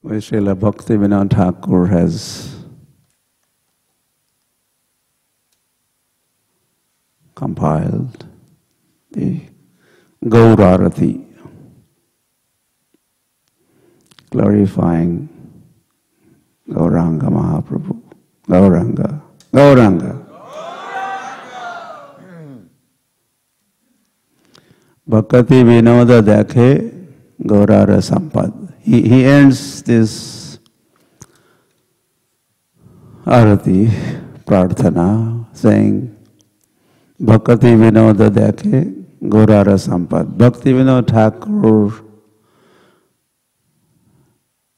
Srila Bhaktivedanta Thakur has compiled the Gaurarati, glorifying Gauranga Mahaprabhu. Gauranga, Gauranga. Bhakati Vinoda Dakhe Gaurara Sampad. He ends this Arati Prarthana saying, Bhakati Vinoda Dakhe Gaurara Sampad. Bhaktivinoda Thakur,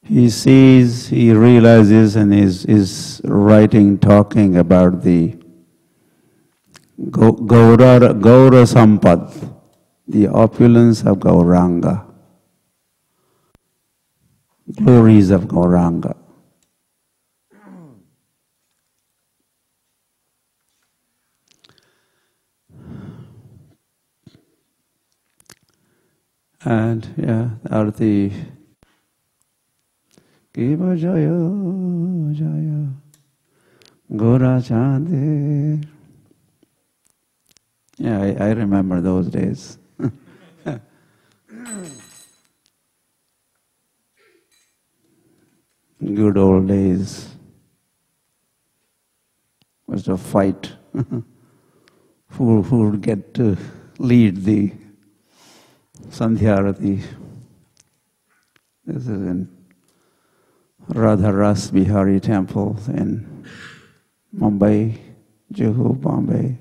he sees, he realizes and is writing, talking about the Gaura Sampad, the opulence of Gauranga, glories of Gauranga. And Arati Kiva Jaya Jaya Gaura Chande. I remember those days. Good old days. Was a fight. Who would get to lead the Sandhya Arati? This is in Radhadesh Bihari Temple in Mumbai, Juhu, Bombay,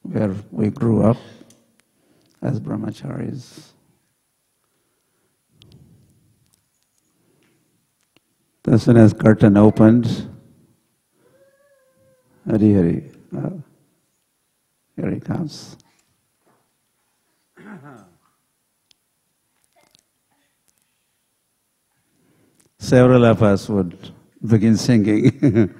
where we grew up as brahmacharis. As soon as curtain opened, Hari Hari, here he comes. Several of us would begin singing.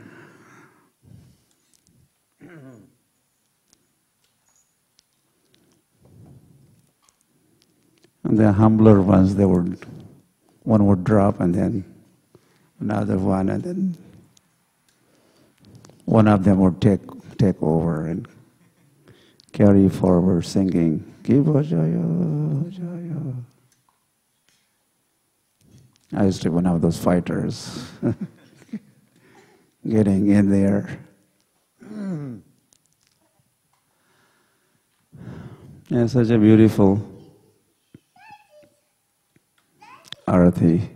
And the humbler ones, one would drop and then another one, and then one of them would take over and carry forward singing, Kiva Jaya Jaya. I used to be one of those fighters, getting in there. Yeah, such a beautiful Arati.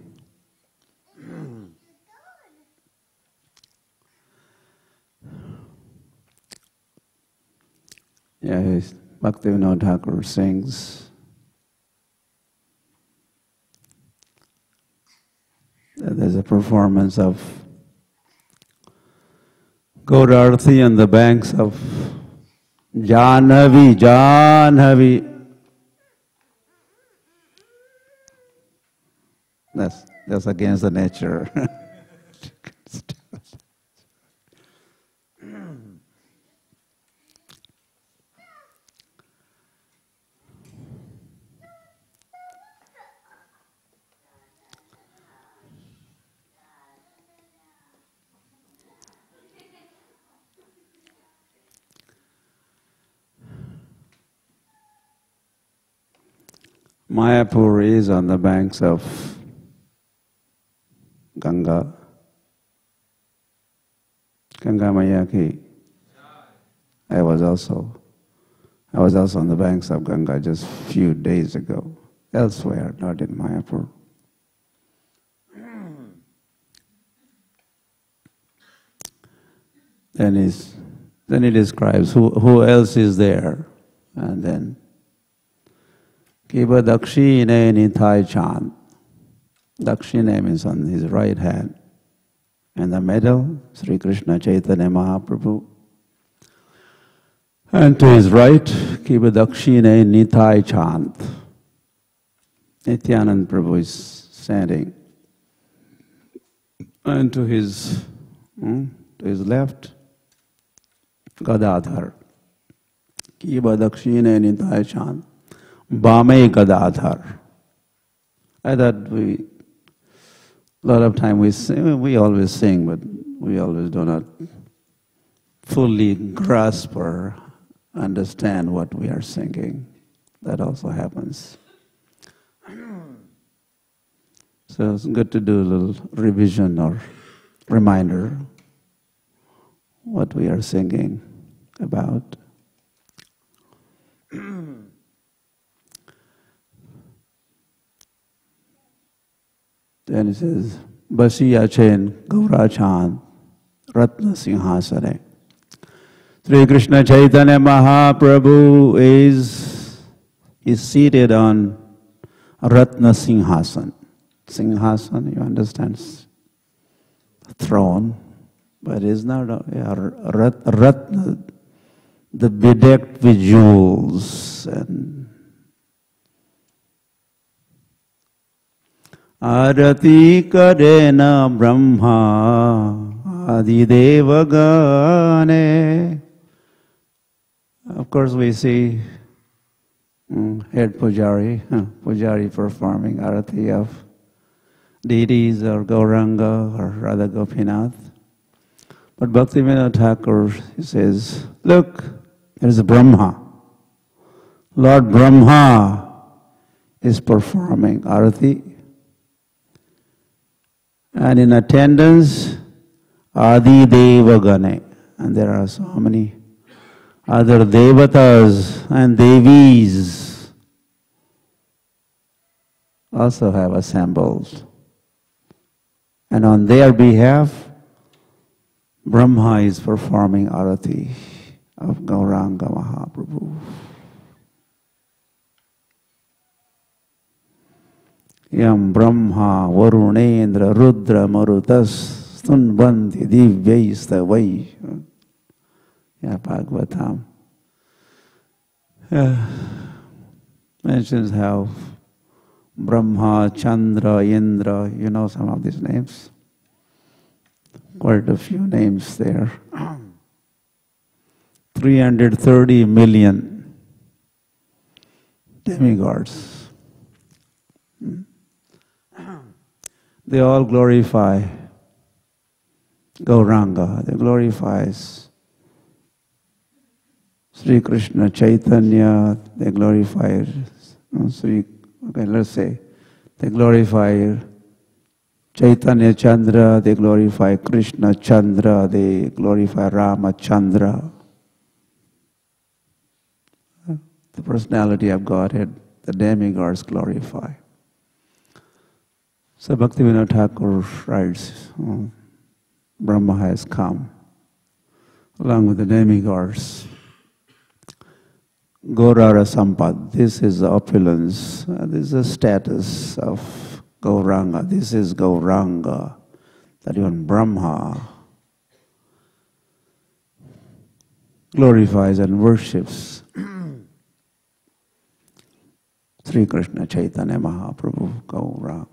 Yeah, Bhaktivedanta Thakur sings that there's a performance of Gaurarati on the banks of Janhavi, Janhavi. That's against the nature. Mayapur is on the banks of Ganga. Ganga Maya ki. I was also on the banks of Ganga just a few days ago. Elsewhere, not in Mayapur. Then he describes who else is there, and then Kiba Dakshine Nitai Chand. Dakshine means on his right hand. And the middle, Sri Krishna Caitanya Mahaprabhu. And to his right, Kiba Dakshine Nitai Chand. Nityanand Prabhu is standing. And to his left, Gadadhar. Kiba Dakshine Nitai Chand. Bame Gadadhar. I thought we A lot of time we sing, we always sing, but we always do not fully grasp or understand what we are singing. That also happens. So it's good to do a little revision or reminder what we are singing about. Then it says, Basiya Chen Gaurachan Ratna Singhasane. Sri Krishna Chaitanya Mahaprabhu is seated on Ratna Singhasan. Singhasan, you understand? Throne. But it's not Ratna, the bedecked with jewels and Arati Karena Brahma Adi Devagane. Of course we see head Pujari performing Arati of deities or Gauranga or Radha Gopinath. But Bhaktivedanta Thakur, he says, look, there's a Brahma. Lord Brahma is performing Arati. And in attendance, Adi Devagane. And there are so many other Devatas and Devis also have assembled. And on their behalf, Brahma is performing Arati of Gauranga Mahaprabhu. Yam Brahma Varunendra Rudra Marutas Stunbanti Divyayistavai. Yeah, Bhagavatam. Mentions how Brahma, Chandra, Indra, you know some of these names. Quite a few names there. 330 million demigods. They all glorify Gauranga. They glorify Sri Krishna Chaitanya. They glorify let's say they glorify Chaitanya Chandra, they glorify Krishna Chandra, they glorify Rama Chandra. The personality of Godhead, the demigods glorify. So Bhaktivedanta Thakur writes, Brahma has come along with the demigods. Gaurara Sampad, this is the opulence, this is the status of Gauranga. This is Gauranga, that even Brahma glorifies and worships Sri Krishna Chaitanya Mahaprabhu, Gauranga.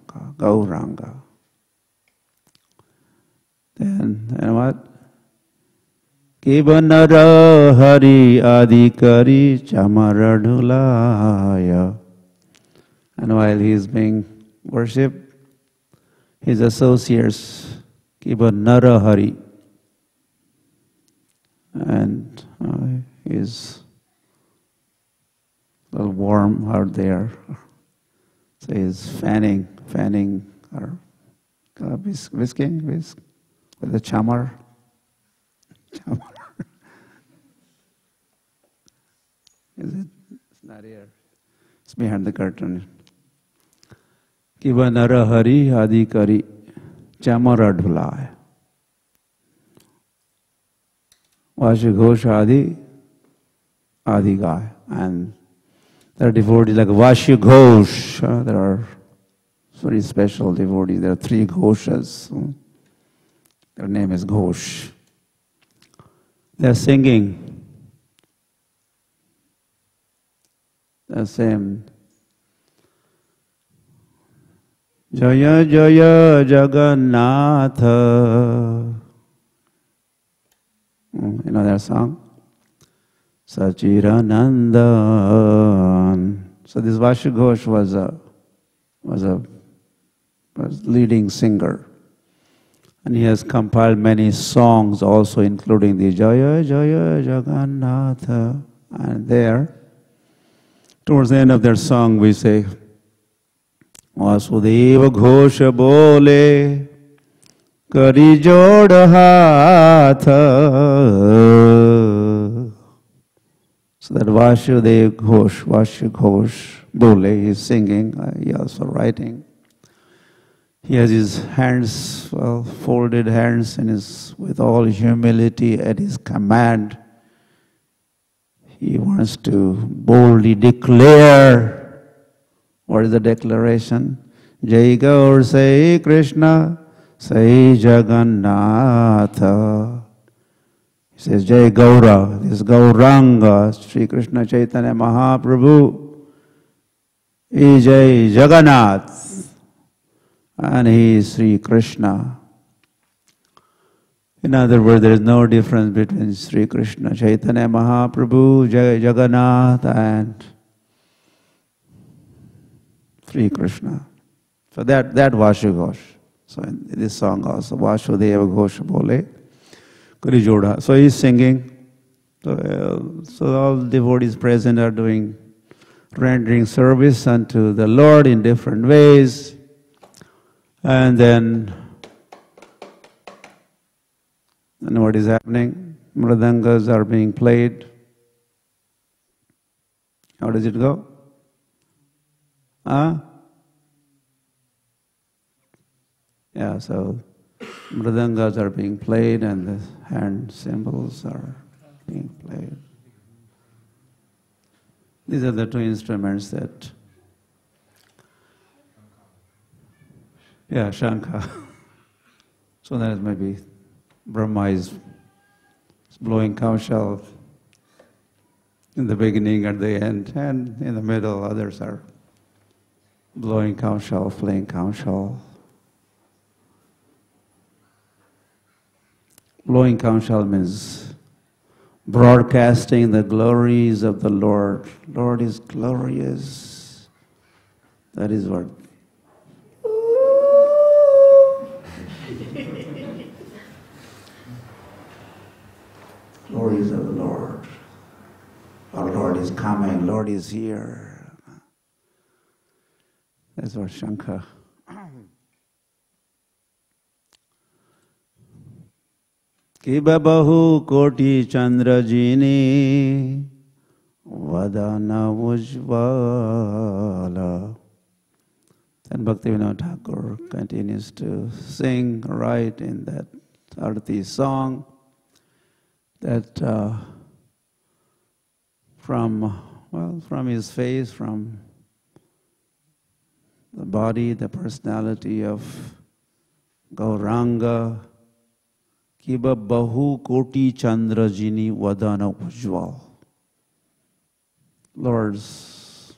Then what? Kibanara Hari Adhikari Chamaradhulaya. And while he is being worshipped, his associates Kibanara Hari. And he's a little warm out there. So he's fanning or whisking with the chamar. Is it? It's not here. It's behind the curtain. Kiva Nara Hari Adhikari Chamara Dhulaya. Vashi Ghosh Adi Guy. And there are devotees like Vashi Ghosh. There are very special devotees. There are 3 Ghoshas. Their name is Ghosh. They are singing the same Jaya Jaya Jagannatha. You know that song? Sachiranandan. So this Vashi Ghosh was a was leading singer. And he has compiled many songs also, including the Jaya Jaya Jagannatha. And there, towards the end of their song, we say, Vasudeva Ghosha Bole Kari Joda Hatha. So that Vasudeva Ghosh Bole is singing, he also writing. He has his hands, folded hands, and is with all humility at his command. He wants to boldly declare. What is the declaration? Jai Gaur Sai Krishna Sai Jagannatha. He says, Jai Gaura, this Gauranga, Sri Krishna Caitanya Mahaprabhu, is Jai Jagannath. And he is Sri Krishna. In other words, there is no difference between Sri Krishna Chaitanya Mahaprabhu, Jagannath, and Sri Krishna. So that Vasudeva Ghosh. So in this song also, Vasudeva Ghosh Bole Kari Joda. So he is singing. So all devotees present are rendering service unto the Lord in different ways. And then what is happening? Mridangas are being played. How does it go? Yeah, so mridangas are being played and the hand cymbals are being played. These are the two instruments that, Shankha. So that maybe Brahma is blowing cow shell in the beginning, at the end, and in the middle others are blowing cow shell, playing cow shell. Blowing cow shell means broadcasting the glories of the Lord. Lord is glorious. That is what. Glories of the Lord. Our Lord is coming. Lord is here. That's what Shankha. Kiba bahu koti chandra jini vadana ujvala. And Bhaktivedanta Thakur continues to sing right in that Arati song that from his face, from the body, the personality of Gauranga, Kiba Bahu Koti Chandra Jini Vadana Ujjval. Lord's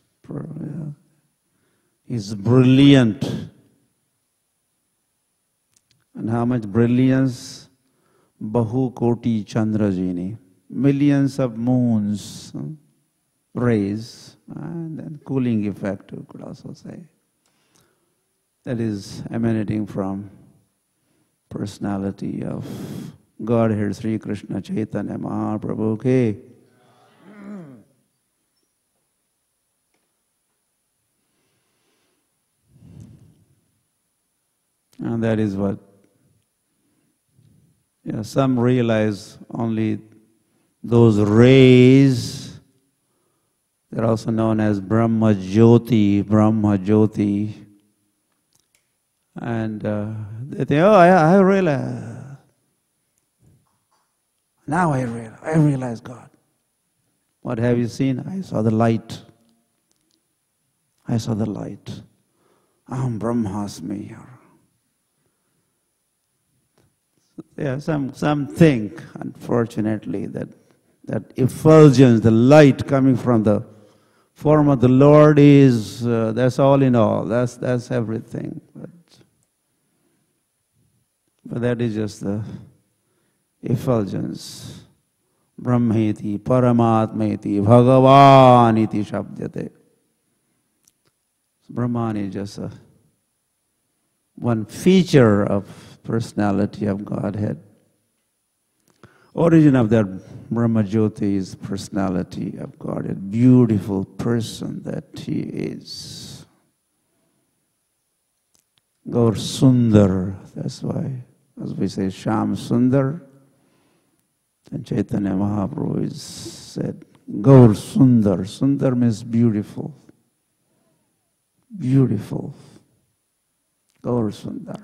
is brilliant. And how much brilliance? Bahu Koti Chandra Jini. Millions of moons, rays, and then cooling effect, you could also say. That is emanating from personality of Godhead Sri Krishna Chaitanya Mahaprabhu. Okay. And that is what some realize only those rays. They're also known as Brahma Jyoti. And they think, I realize. Now I realize God. What have you seen? I saw the light. Aham Brahmasmi. Yeah, some think, unfortunately, that effulgence, the light coming from the form of the Lord is, that's all in all, that's everything. But that is just the effulgence. Brahmeti, Paramatmeti, Bhagavaniti Shabdyate. Brahman is just one feature of personality of Godhead. Origin of that Brahmajyoti is personality of Godhead, beautiful person that he is. Gaur Sundar, that's why, as we say, Sham Sundar, and Caitanya Mahaprabhu is said, Gaur Sundar. Sundar means beautiful. Beautiful. Gaur Sundar.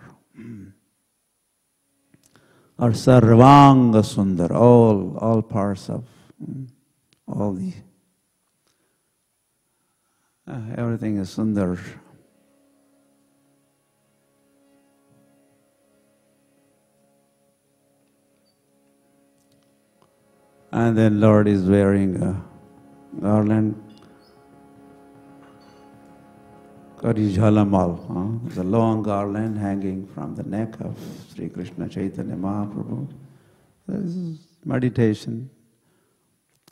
Or Sarvanga Sundar, all parts of, all the, everything is Sundar. And then Lord is wearing a garland, Kari Jhalamal. It's a long garland hanging from the neck of Sri Krishna Chaitanya Mahaprabhu. This is meditation.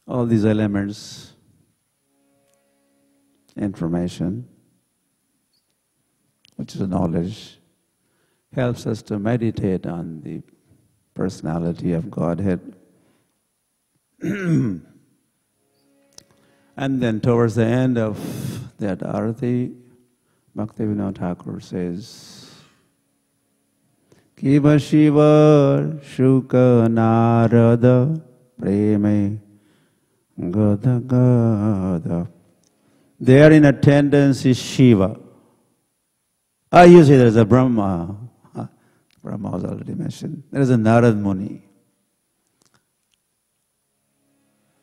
All these elements, information, which is knowledge, helps us to meditate on the personality of Godhead. And then towards the end of that arati, Bhaktivedanta Thakur says, Kiva Shiva Shuka Narada Preme Gada Gada. There in attendance is Shiva. You say there's a Brahma. Brahma was already mentioned. There is a Narad Muni.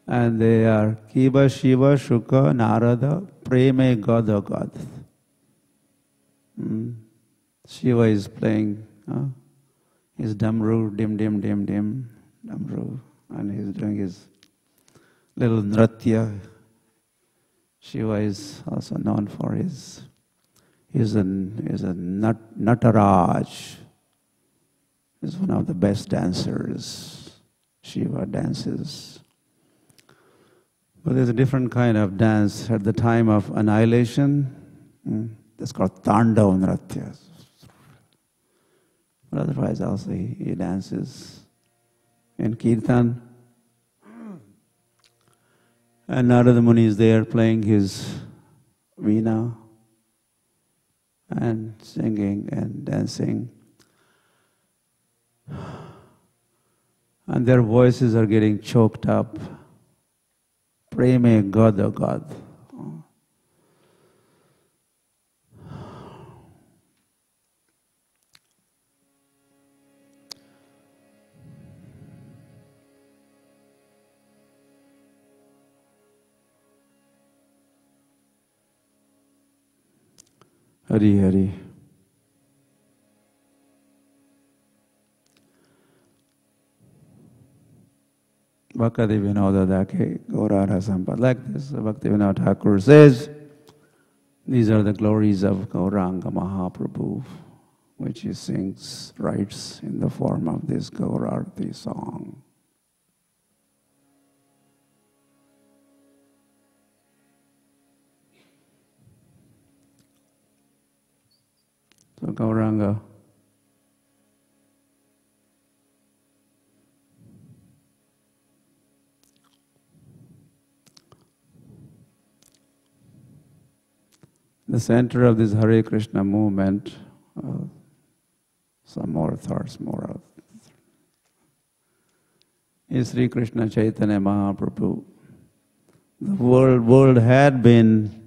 And they are Kiva Shiva Shuka Narada Preme Gada Gada. Shiva is playing his damru, dim, dim, dim, dim, damru, and he's doing his little nratya. Shiva is also known for he's a Nataraj. He's one of the best dancers. Shiva dances. But there's a different kind of dance at the time of annihilation. That's called Tandav Nratya. But otherwise also he dances in Kirtan. And Narada Muni is there playing his veena and singing and dancing. And their voices are getting choked up. Preme Gada Gada. Hari Hari. Bhaktivedanta Dake Gaurara Sampad. Like this, Bhaktivedanta Thakur says, these are the glories of Gauranga Mahaprabhu, which he sings, writes in the form of this Gaurarti song. So Gauranga the center of this Hare Krishna movement, some more thoughts, more of, is Sri Krishna Chaitanya Mahaprabhu. The world had been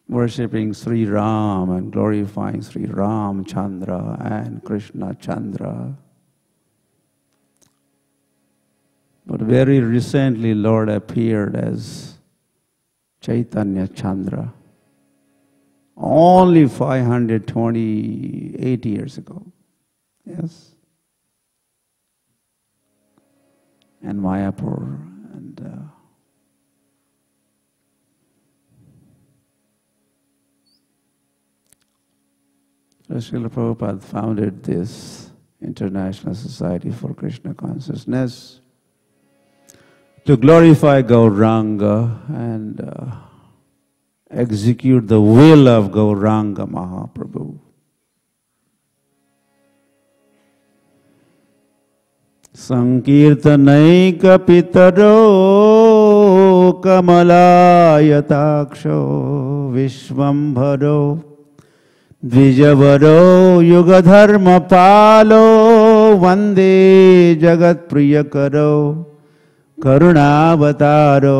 worshipping Sri Ram and glorifying Sri Ram Chandra and Krishna Chandra. But very recently, Lord appeared as Chaitanya Chandra. Only 528 years ago. Yes? And Mayapur and Srila Prabhupada founded this International Society for Krishna Consciousness to glorify Gauranga and execute the will of Gauranga Mahaprabhu. Sankirtanaika pitaro kamalayataksho vishvambharo dvijavaro yugadharma palo vande jagat priyakaro karunavataro.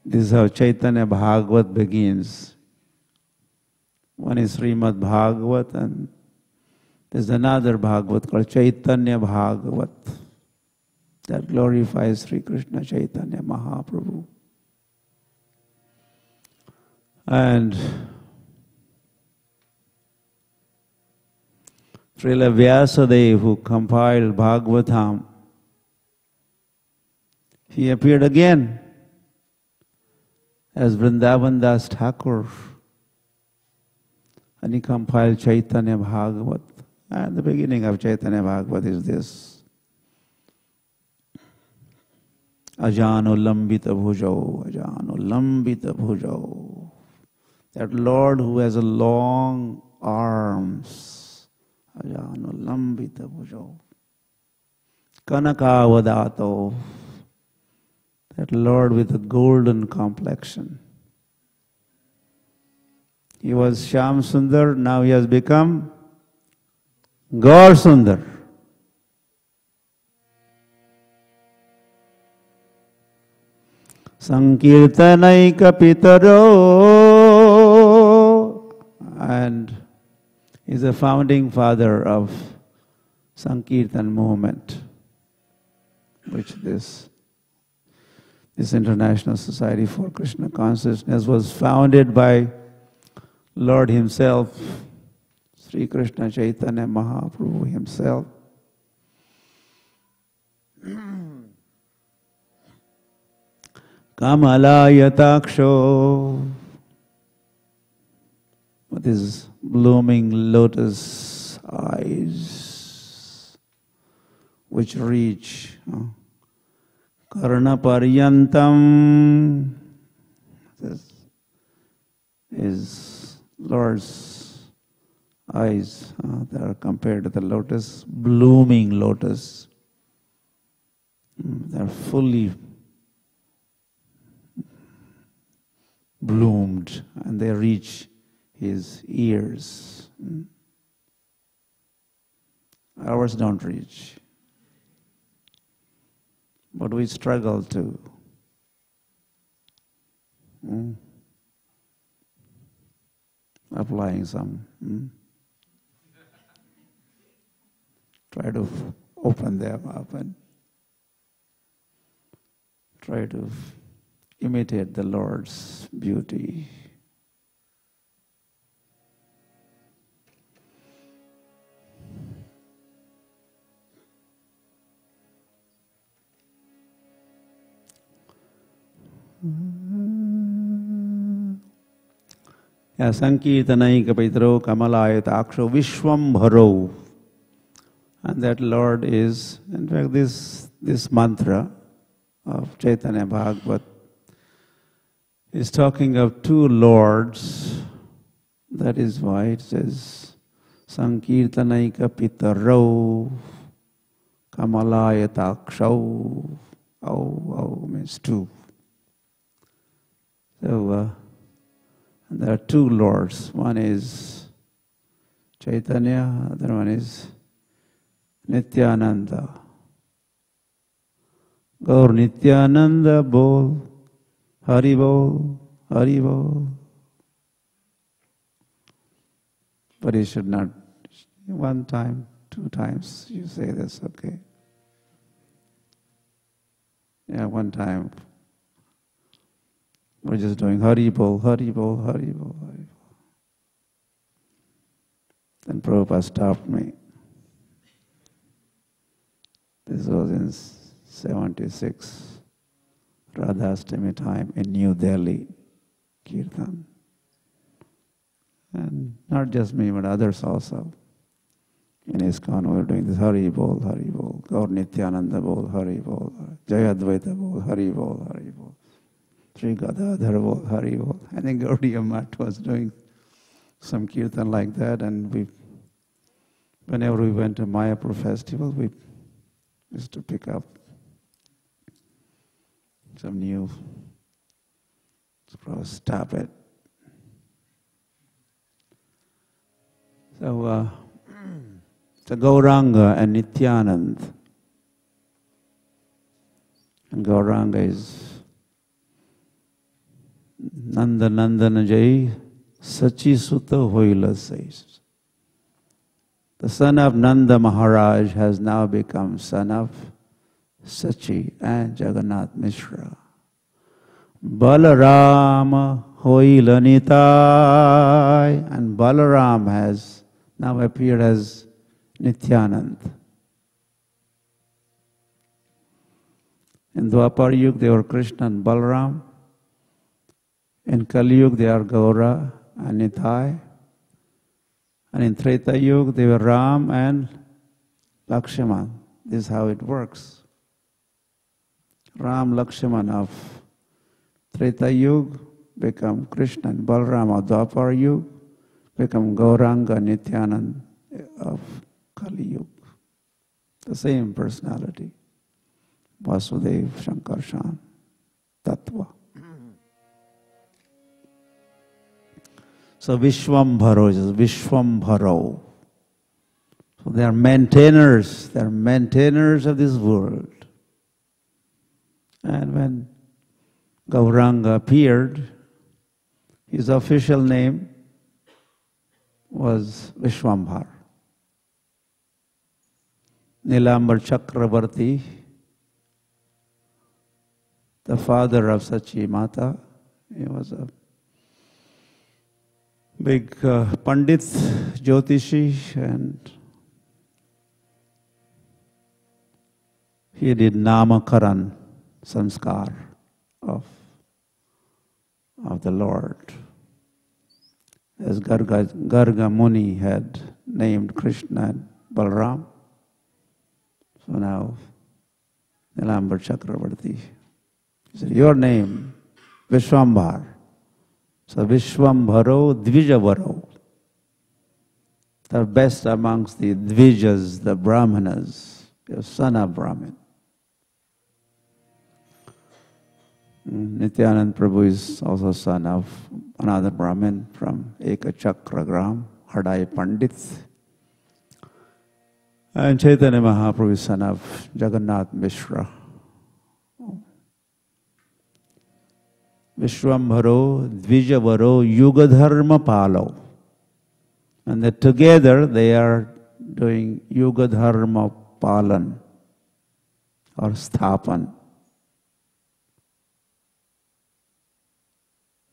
This is how Caitanya Bhagavat begins. One is Srimad Bhagavat, and there's another Bhagavat called Caitanya Bhagavat that glorifies Sri Krishna Caitanya Mahaprabhu. And Srila Vyasadeva, who compiled Bhagavatam, he appeared again as Vrindavan Das Thakur. And he compiled Caitanya Bhagavat. And the beginning of Caitanya Bhagavat is this. Ajano lambita bhujao, ajano lambita bhujao. That Lord who has a long arms. Ajano lambita bhujao. Kanakavadato. That Lord with a golden complexion. He was Shyam Sundar, now he has become Gaur Sundar. Sankirtanaika pitaro, and is the founding father of Sankirtan movement, which this International Society for Krishna Consciousness was founded by Lord himself, Sri Krishna Chaitanya Mahaprabhu himself. Kamalaya with his blooming lotus eyes, which reach Karna Paryantam. This is Lord's eyes that are compared to the lotus, blooming lotus. They are fully bloomed and they reach his ears. Ours don't reach. But we struggle to. Applying some. Try to open them up and try to imitate the Lord's beauty. Sankirtanaika pitaro kamalayataksho vishvambharo. And that Lord is, in fact, this mantra of Caitanya Bhagavat is talking of two lords. That is why it says Sankirtanaika pitaro kamalayataksho. Oh means two. So there are two lords. One is Chaitanya, other one is Nityananda. Gaur Nityananda bol, Hari bol, Hari bol. But you should not, one time, two times, you say this, okay? Yeah, one time. We're just doing Hari bol, Hari bol, Hari bol, Hari bol. Then Prabhupada stopped me. This was in 76, Radhastami time in New Delhi, Kirtan. And not just me, but others also. In ISKCON we are doing this Hari Bol, Hari Bol, Gaur Nityananda Bol, Hari Bol, Jaya Advaita Bol, Hari Bol, Hari Bol, Sri Gadadhar Bol, Hari Bol. I think Gaudiya Math was doing some kirtan like that, and whenever we went to Mayapur festival, we used to pick up some new, stop it. So, Gauranga and Nityanand. And Gauranga is Nanda Nandana Jai Sachi Sutta Hoila says. The son of Nanda Maharaj has now become son of Sachi and Jagannath Mishra. Balarama Hoila Nitai, and Balaram has now appeared as Nityanand. In Dwapar Yuga they were Krishna and Balaram. In Kali Yuga they are Gaura and Nitai. And in Treta Yuga they were Ram and Lakshman. This is how it works. Ram, Lakshman of Treta Yuga become Krishna and Balaram of Dwapar Yuga become Gauranga Nityanand of Kali Yuga. The same personality. Vasudev, Shankarshan, Tattva. So Vishwambharo is Vishwambharo. So they are maintainers of this world. And when Gauranga appeared, his official name was Vishwambhar. Nilambar Chakravarti, the father of Sachi Mata, he was a big Pandit, Jyotishi, and he did Namakaran, Sanskar of the Lord. As Garga Muni had named Krishna and Balaram, so now Nilambar Chakravarti. He said, your name, Vishwambhar. So Vishwambharo, Dvijavaro. The best amongst the Dvijas, the Brahmanas, the son of Brahmin. Nityanand Prabhu is also son of another Brahmin from Ekachakragram, Hadai Pandit. And Caitanya Mahaprabhu is son of Jagannath Mishra. Vishwambharo, Dvijavaro, Yugadharma Palo. And that together they are doing Yugadharma Palan or Sthapan.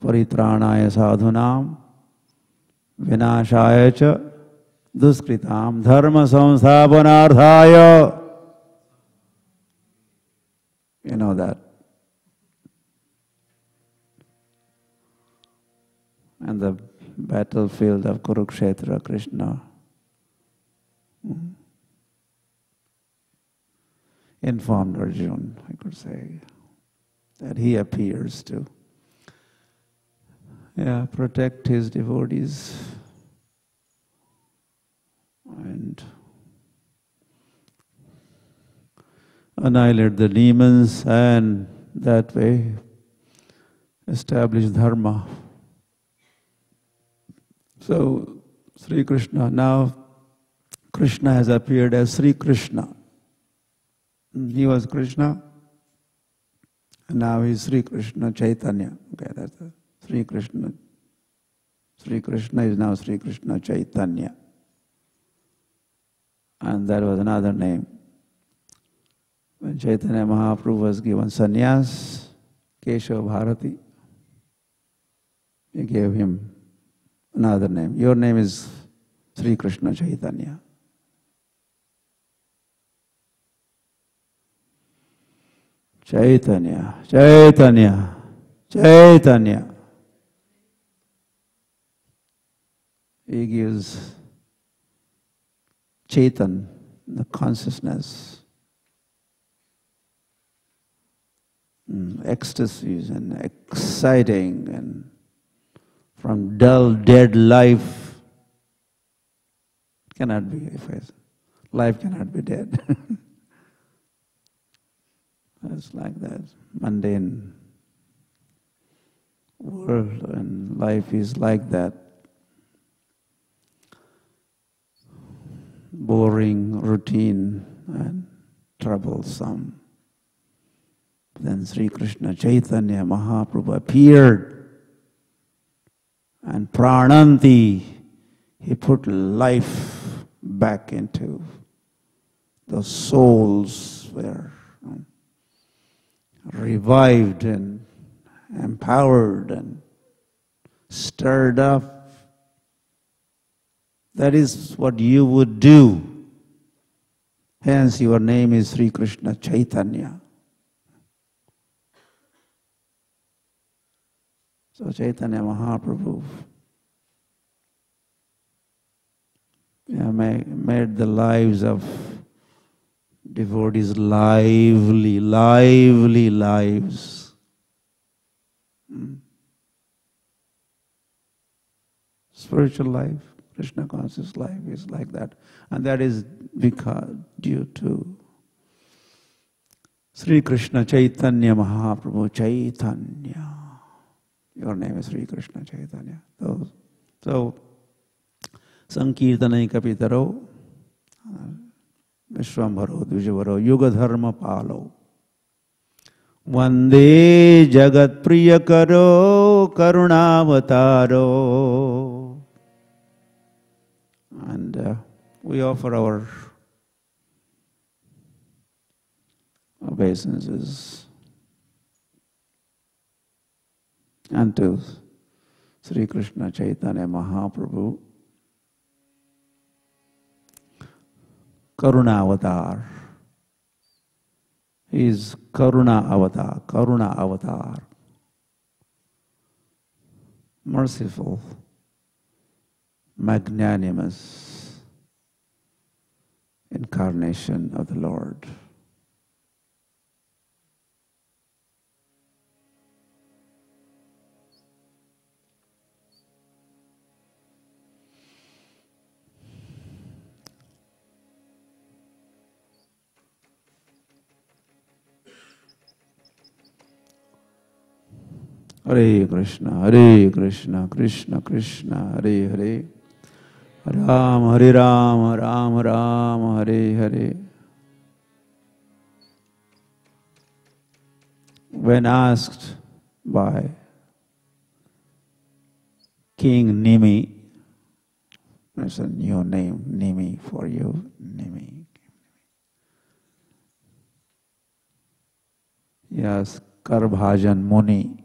Paritranaya sadhunam, vinashaya cha duskritam, dharma samsthapanarthaya. You know that. And the battlefield of Kurukshetra, Krishna informed Arjuna, I could say, that he appears to protect his devotees and annihilate the demons, and that way establish dharma. So, Sri Krishna, now Krishna has appeared as Sri Krishna. He was Krishna, and now he is Sri Krishna Chaitanya. Okay, that's the Sri Krishna. Sri Krishna is now Sri Krishna Chaitanya. And that was another name. When Caitanya Mahaprabhu was given sannyas, Keshav Bharati, he gave him another name. Your name is Sri Krishna Chaitanya. Chaitanya, Chaitanya, Chaitanya. He gives Chaitan, the consciousness, ecstasies and exciting, and from dull, dead life cannot be. Life cannot be dead. It's like that mundane world, and life is like that. Boring, routine, and troublesome. Then Sri Krishna Caitanya Mahaprabhu appeared, and prananti, he put life back into the souls, were revived and empowered and stirred up. That is what you would do. Hence your name is Sri Krishna Caitanya. So Caitanya Mahaprabhu made the lives of devotees lively lives. Spiritual life, Krishna conscious life is like that. And that is because due to Sri Krishna Caitanya Mahaprabhu Caitanya. Your name is Sri Krishna Caitanya. So Sankirtan kapitaro Vishwambharo Dvijavaro Yugadharma Palo Vande Jagat Priyakaro Karunavataro. And we offer our obeisances unto Sri Krishna Caitanya Mahaprabhu, Karuna Avatar. He is Karuna Avatar, merciful, magnanimous incarnation of the Lord. Hare Krishna, Krishna Krishna, Hare Hare, Hare Ram, Ram, Hare Hare. When asked by King Nimi, there's a new name, Nimi for you, Nimi. Yes, Karbhajan Muni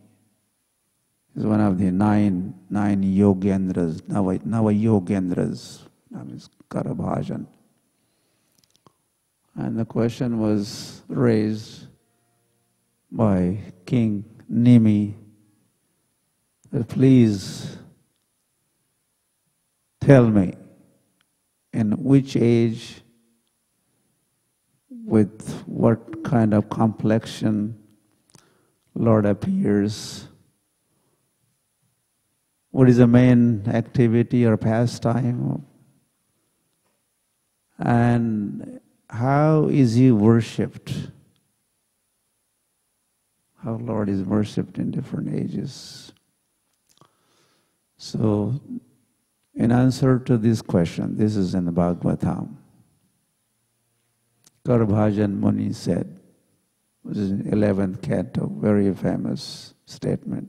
is one of the nine yogendras, Nava yogendras. That is Karbhajan. And the question was raised by King Nimi that please tell me in which age, with what kind of complexion Lord appears. What is the main activity or pastime? And how is he worshipped? How Lord is worshipped in different ages. So, in answer to this question, this is in the Bhagavatam. Karbhajan Muni said, which is in 11th canto, very famous statement.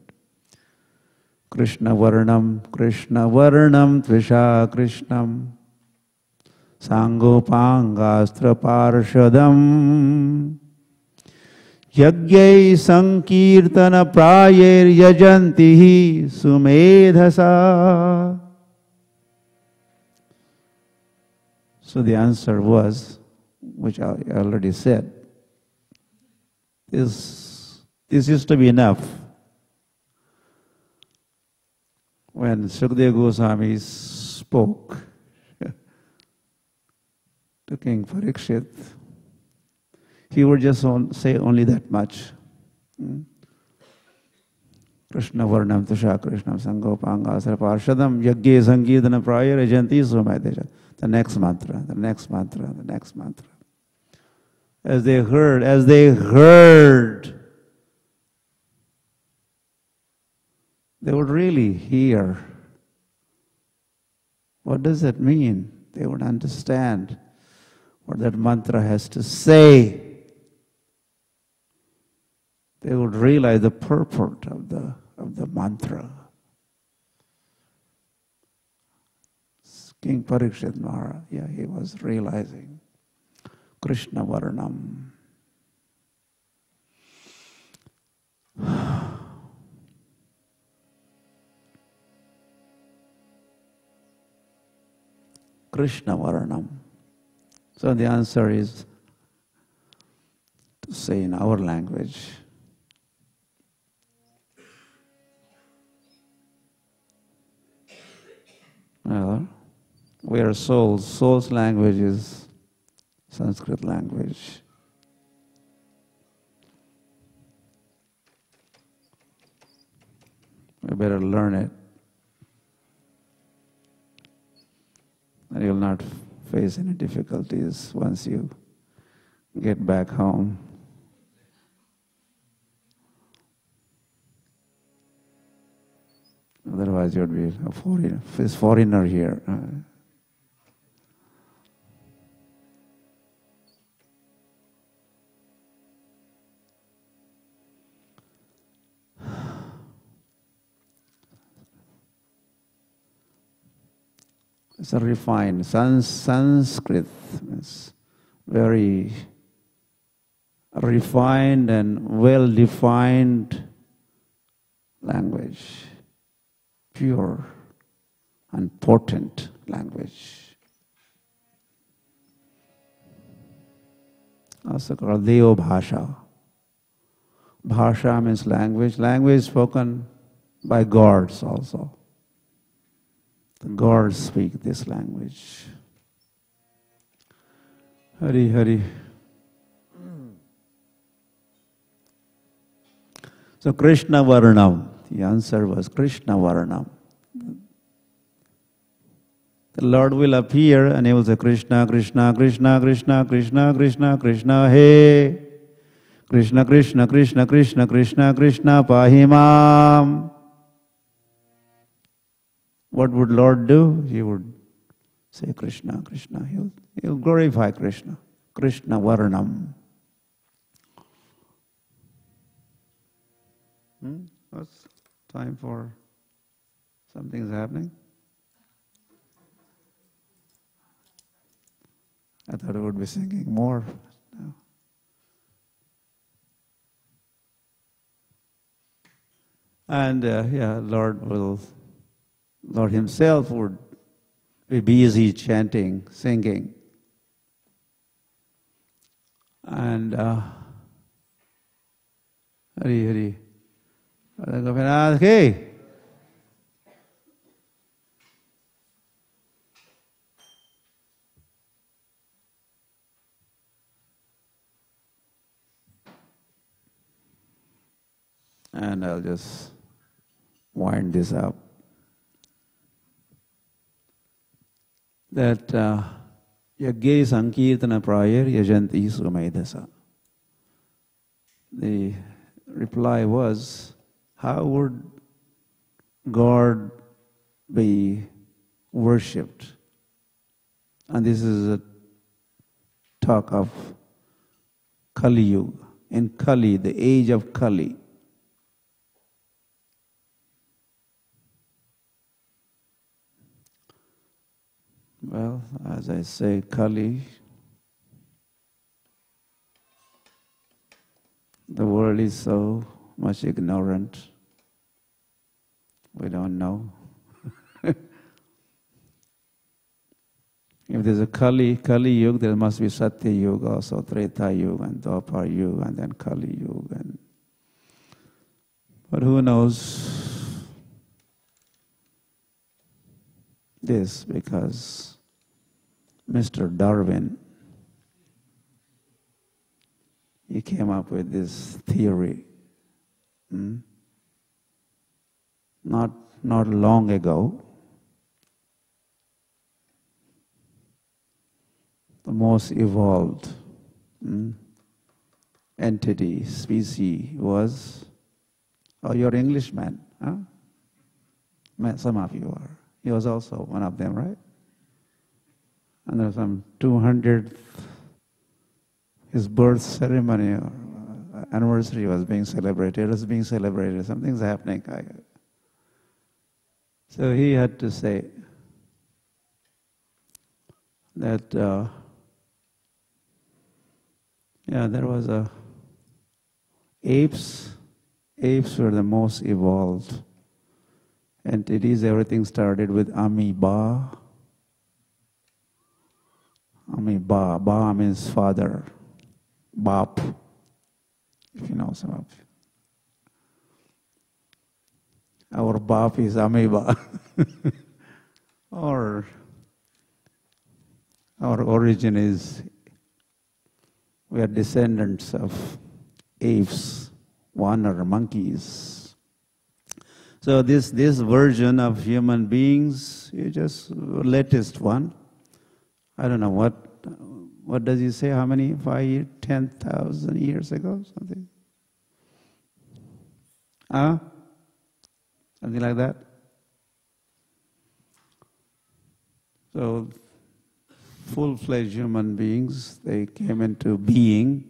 Krishna Varnam Tvisha Krishnam Sangopangastra Parshadam Yagyai Sankirtana Prayer Yajantihi Sumedhasa. So the answer was, which I already said, this used to be enough. When Sukadeva Goswami spoke to King Parikshit, he would just say only that much. Krishna Varnam Tusha Krishnam Sangopanga Sarparshadam Yagye Sankirtan Prayar Ajanti Sumadeja. The next mantra, the next mantra, the next mantra. As they heard, they would really hear. What does that mean? They would understand what that mantra has to say. They would realize the purport of the mantra. King Parikshit Maharaj, he was realizing Krishna Varnam. Krishna Varnam. So the answer is to say in our language. Well, we are souls. Soul's language is Sanskrit language. We better learn it. And you'll not face any difficulties once you get back home. Otherwise, you'd be a foreigner here. It's a refined Sanskrit. It's very refined and well-defined language. Pure and potent language. Also called Deo Bhasha. Bhasha means language. Language spoken by gods also. The gods speak this language. Hari Hari. So Krishna Varnam. The answer was Krishna Varnam. The Lord will appear and he will say Krishna, Krishna, Krishna, Krishna, Krishna, Krishna, Krishna, Hey. Krishna, Krishna, Krishna, Krishna, Krishna, Krishna, Pahimam. What would Lord do? He would say Krishna, Krishna. He'll glorify Krishna. Krishna Varnam. What's time for something's happening? I thought I would be singing more. No. And Lord himself would be busy chanting, singing. And Hari Hari. Lokanath ki. And I'll just wind this up. That Yagye Sankirtana Prayar Yajanti Sumaidasa. The reply was, how would God be worshipped? And this is a talk of Kali Yuga. In Kali, the age of Kali. Well, as I say, Kali, the world is so much ignorant. We don't know. If there's a Kali Yuga, there must be Satya Yuga, also Treta Yuga, and Dwapar Yuga, and then Kali Yuga. But who knows this? Because Mr. Darwin he came up with this theory. Not long ago, the most evolved entity, species was, oh, you're Englishman, huh? Some of you are. He was also one of them, right? And there was some 200th, his birth ceremony or anniversary was being celebrated. It was being celebrated. Something's happening. So he had to say that, there was apes were the most evolved entities. Everything started with amoeba. Amoeba. Ba means father. Bap, if you know some of you. Our Bap is amoeba. Or our origin is, we are descendants of apes, one or monkeys. So this version of human beings is just latest one. I don't know what does he say? How many? 10,000 years ago, something? Something like that. So full-fledged human beings, they came into being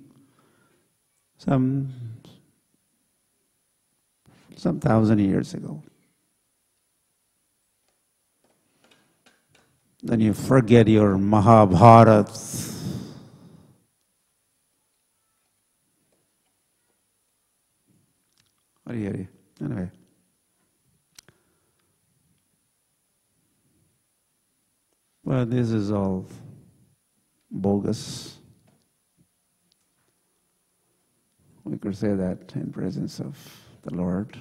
some 1,000 years ago. Then you forget your Mahabharata. Anyway. Well, this is all bogus. We could say that in presence of the Lord.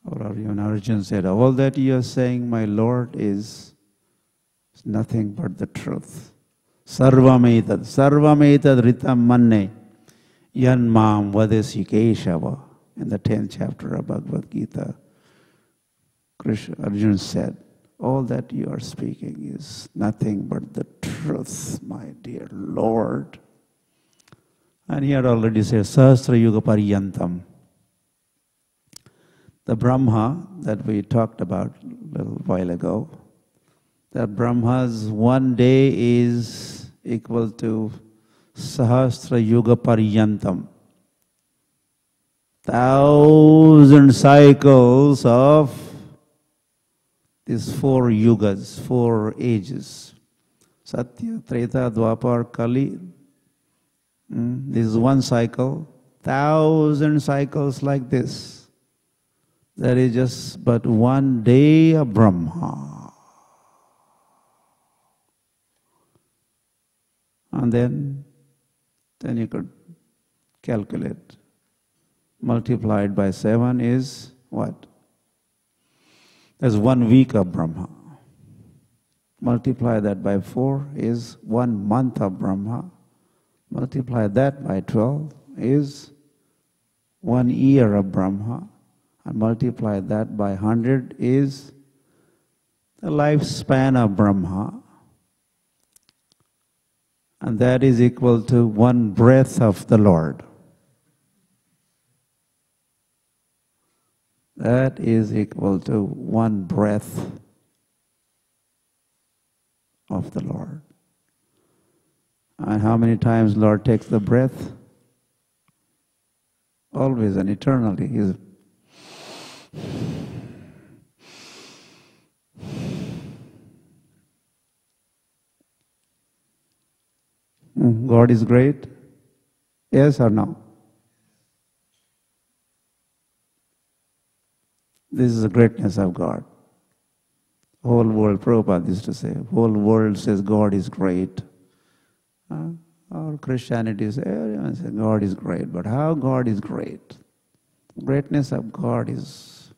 Or Arjuna said, all that you are saying, my Lord, is nothing but the truth. Sarvametad ritam manne yan mam vadesi keshava. In the 10th chapter of Bhagavad Gita, Arjuna said, all that you are speaking is nothing but the truth, my dear Lord. And he had already said, Sahasra Yuga Pariyantam. The Brahma that we talked about a little while ago, that Brahma's one day is equal to Sahasra Yuga Pariyantam. 1,000 cycles of these 4 yugas, 4 ages. Satya, Treta, Dwapar, Kali. This is one cycle. 1,000 cycles like this. That is just but one day of Brahma. And then you could calculate. Multiplied by 7 is what? That's 1 week of Brahma. Multiply that by 4 is 1 month of Brahma. Multiply that by 12 is 1 year of Brahma. And multiply that by 100 is the lifespan of Brahma. And that is equal to 1 breath of the Lord. That is equal to 1 breath of the Lord. And how many times Lord takes the breath? Always and eternally. He's God is great? Yes or no? This is the greatness of God. Whole world, Prabhupada used to say, whole world says God is great. Or Christianity says, everyone says God is great. But how God is great? The greatness of God is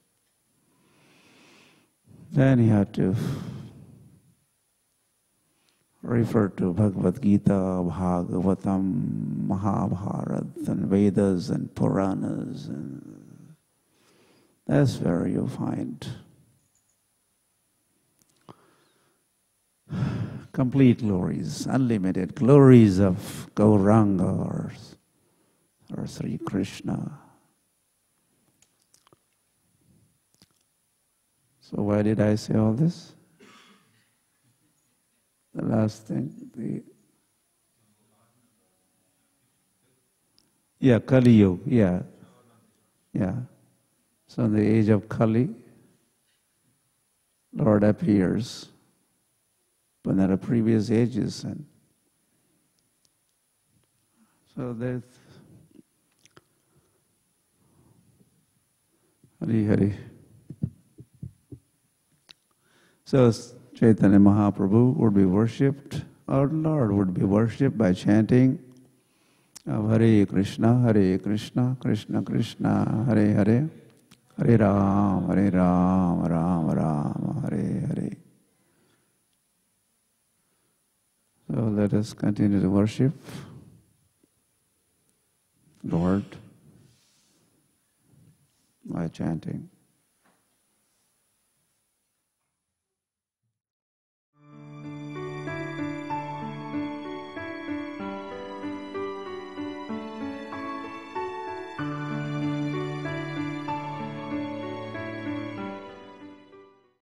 Then he had to refer to Bhagavad Gita, Bhagavatam, Mahabharata, and Vedas and Puranas. And that's where you find complete glories, unlimited glories of Gauranga or Sri Krishna. So why did I say all this? The last thing, Kali Yuga, yeah. So in the age of Kali, Lord appears, but there are previous ages, and so there's Hari Hari. So Caitanya Mahaprabhu would be worshipped, our Lord would be worshipped by chanting of Hare Krishna, Krishna Krishna, Hare Hare, Hare Ram, Ram Ram, Hare Hare. So let us continue to worship Lord by chanting.